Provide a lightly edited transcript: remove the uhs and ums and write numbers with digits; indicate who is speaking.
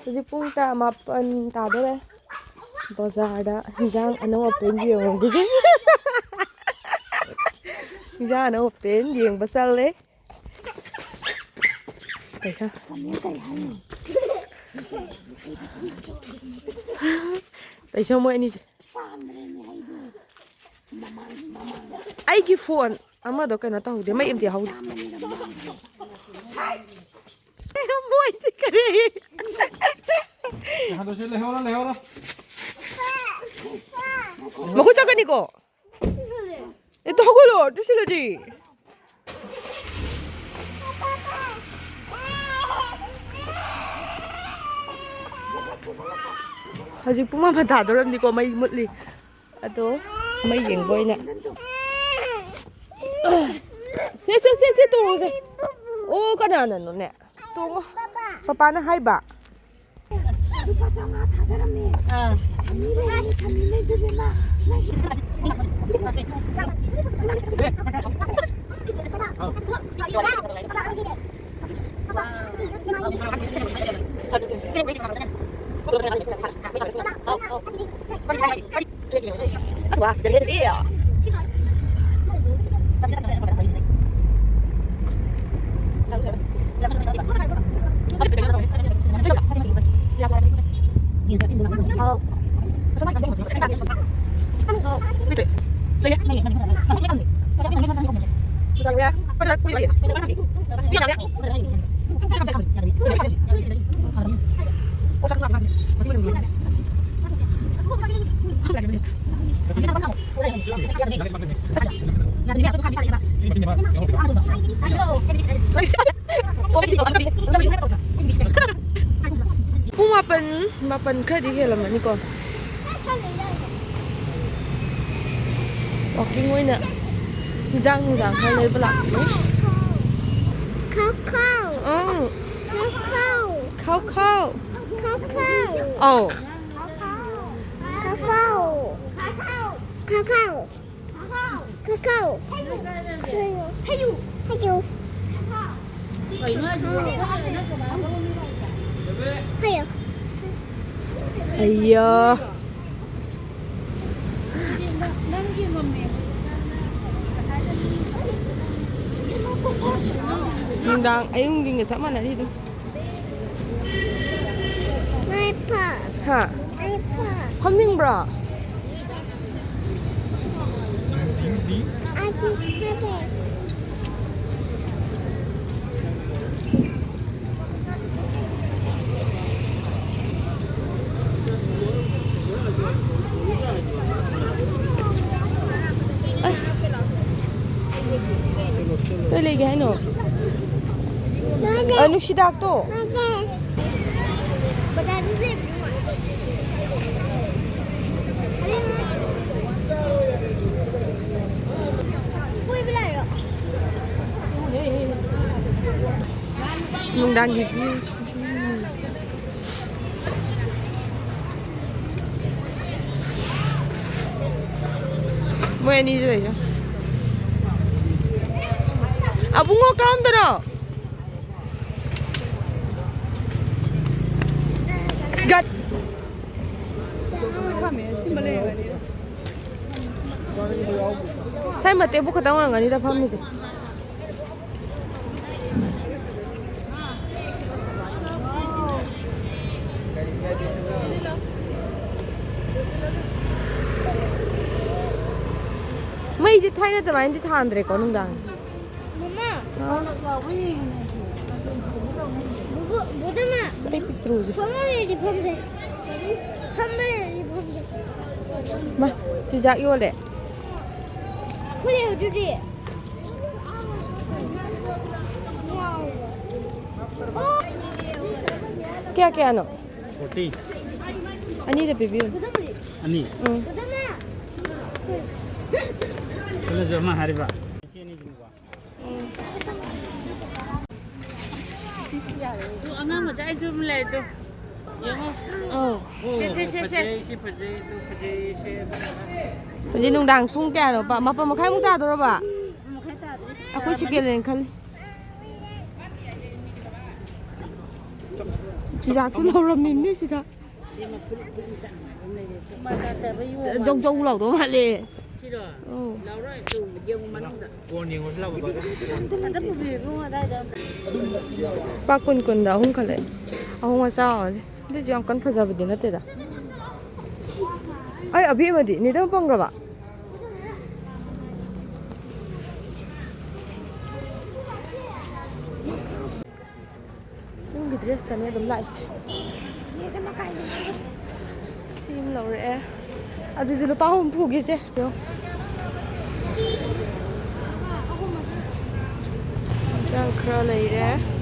Speaker 1: Hꯧꯖꯤꯛ ꯄꯨꯡ 10 ꯇꯥꯗꯣꯔꯦ ꯕꯖꯥꯔꯗ ꯍꯤꯟꯖꯥꯡ ꯑꯅꯧ ꯑꯄꯦꯟ ꯌꯦꯡꯉꯨꯒꯦ ꯍꯤꯟꯖꯥꯡ ꯑꯅꯧ ꯑꯄꯦꯟ ꯌꯦꯡꯕ ꯆꯠꯂꯦ ꯇꯩꯁꯣ ꯃꯣꯏ ꯑꯅꯤꯁꯦ ꯑꯩꯒꯤ ꯐꯣꯟ ꯑꯃꯗꯣ ꯀꯩꯅꯣ ꯇꯧꯍꯧꯗꯦ ꯃꯩ ꯑꯝꯇ ꯌꯥꯎꯍꯧꯗꯦ ꯃꯣꯏꯁꯦ ꯀꯔꯤ ꯃꯈꯨꯠ ꯆꯠꯀꯅꯤꯀꯣ 또 하고요 뚜실러지 hꯧꯖꯤꯛ ꯄꯨꯡ 1 ꯇꯥꯗꯧꯔꯕꯅꯤꯀꯣ ꯃꯩ ꯃꯨꯠꯂꯤ ꯑꯗꯣ ꯃꯩ ꯌꯦꯡꯕ ꯑꯣꯏꯅ ꯁꯦ ꯇꯣꯡꯉꯨꯁꯦ ꯑꯣ ꯀꯅꯥꯅꯅꯣꯅꯦ ꯇꯣꯡꯉꯣ ꯄꯄꯥꯅ ꯍꯥꯏꯕ
Speaker 2: lupa jangan tajaran nih. Sambil itu mah. Wah, jadi dia. Pung mapan ka di helam ni ko. Walking way na. Jang ka lay bala.
Speaker 3: Cocoa.
Speaker 1: Oh.
Speaker 3: Cocoa.
Speaker 1: Oh.
Speaker 3: Cocoa.
Speaker 1: Ayah. Nungdang, ayung ging sama mana itu? Ha? Hamning bra. Cái này cái nó nó xí đạc to Nungdang gitu Mau ini aja Abungo karam dara. Gat. Saya mati bu kata orang ni dah faham ni. Mai je thai na tamai je than dre ko Nungdang. Saya terus. Mah, sejak itu le. Kya ano?
Speaker 4: Roti.
Speaker 1: Ani dah baby.
Speaker 4: Ani. Kalau jama hari ba. Tu anak macam itu mulai tu.
Speaker 1: Oh.
Speaker 4: Pajai
Speaker 1: Nungdang pung kya lo ba? Mapa makai muda tu ba? Aku sikit len kali. ꯆꯤꯟꯖꯥꯛꯁꯨ ꯂꯧꯔꯝꯃꯤꯅꯤ ꯁꯤꯗ ꯖꯧ ꯖꯧ ꯂꯥꯎꯗꯧ ꯃꯥꯜꯂꯦ ꯂꯨꯄꯥ ꯀꯨꯟꯗ ꯑꯍꯨꯝ ꯈꯜꯂꯦ ꯑꯍꯨꯝ ꯃꯆꯥ ꯑꯣꯏꯔꯗꯤ ꯑꯗꯨꯁꯨ ꯌꯥꯝ ꯀꯟꯅ ꯐꯖꯕꯗꯤ ꯅꯠꯇꯦꯗ ꯑꯩ ꯑꯕꯦꯝꯃꯗꯤ ꯅꯤꯗꯪ ꯄꯪꯈ꯭ꯔꯕ ꯅꯪꯒꯤ ꯗ꯭ꯔꯦꯁꯇꯅꯦ ꯑꯗꯨꯝ ꯂꯥꯛꯏꯁꯦ ꯁꯤ ꯑꯃ ꯂꯧꯔꯛꯑꯦ ꯑꯗꯨꯁꯨ ꯂꯨꯄꯥ ꯍꯨꯝꯐꯨꯒꯤꯁꯦ ꯈꯔ ꯂꯩꯔꯦ